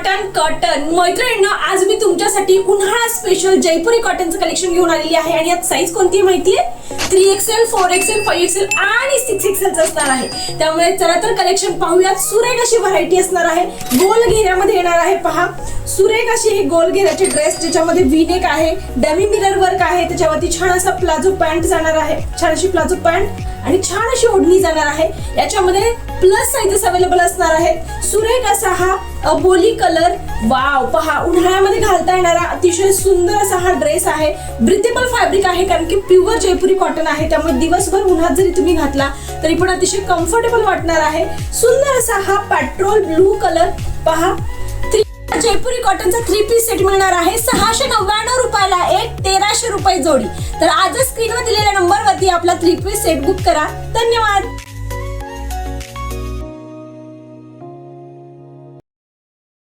Cotton cotton मैत्रिणींनो, आज मी तुमच्यासाठी उन्हाळा स्पेशल जयपुरी कॉटनचं कलेक्शन घेऊन आलेली आहे आणि यात साईज कोणती आहे माहितीये? 3XL, 4XL, 5XL आणि 6XL असणार आहे. त्यामुळे चला तर कलेक्शन पाहूयात. सुरेख अशी व्हरायटी असणार आहे, गोल घेऱ्यामध्ये येणार आहे. पहा, सुरेख अशी ही गोल घेऱ्याची ड्रेस ज्याच्यामध्ये वी नेक आहे, डमी मिरर वर्क आहे, त्याच्यावरती छान असा प्लाझो पॅन्ट जाणार आहे, छान अशी प्लाझो पॅन्ट आणि छान अशी ओढणी जाणार आहे. याच्यामध्ये प्लस साइजेस अवेलेबल असणार आहेत. सुरेख असा हा बोली कलर, वाव, पहा उन्हाळ्यामध्ये घालता येणारा अतिशय सुंदर असा हा ड्रेस आहे. ब्रिथेबल फॅब्रिक आहे कारण की प्युअर जयपुरी कॉटन आहे, त्यामुळे दिवसभर उन्हात जरी तुम्ही घातला तरी पण अतिशय कम्फर्टेबल वाटणार आहे. सुंदर असा हा पेट्रोल ब्लू कलर, पहा जयपुरी कॉटनचा 3 पीस सेट मिळणार आहे 699 रुपयाला, एक 1300 रुपये जोडी. तर आजच स्क्रीनवर दिलेल्या नंबरवरती आपला 3 पीस सेट बुक करा. धन्यवाद.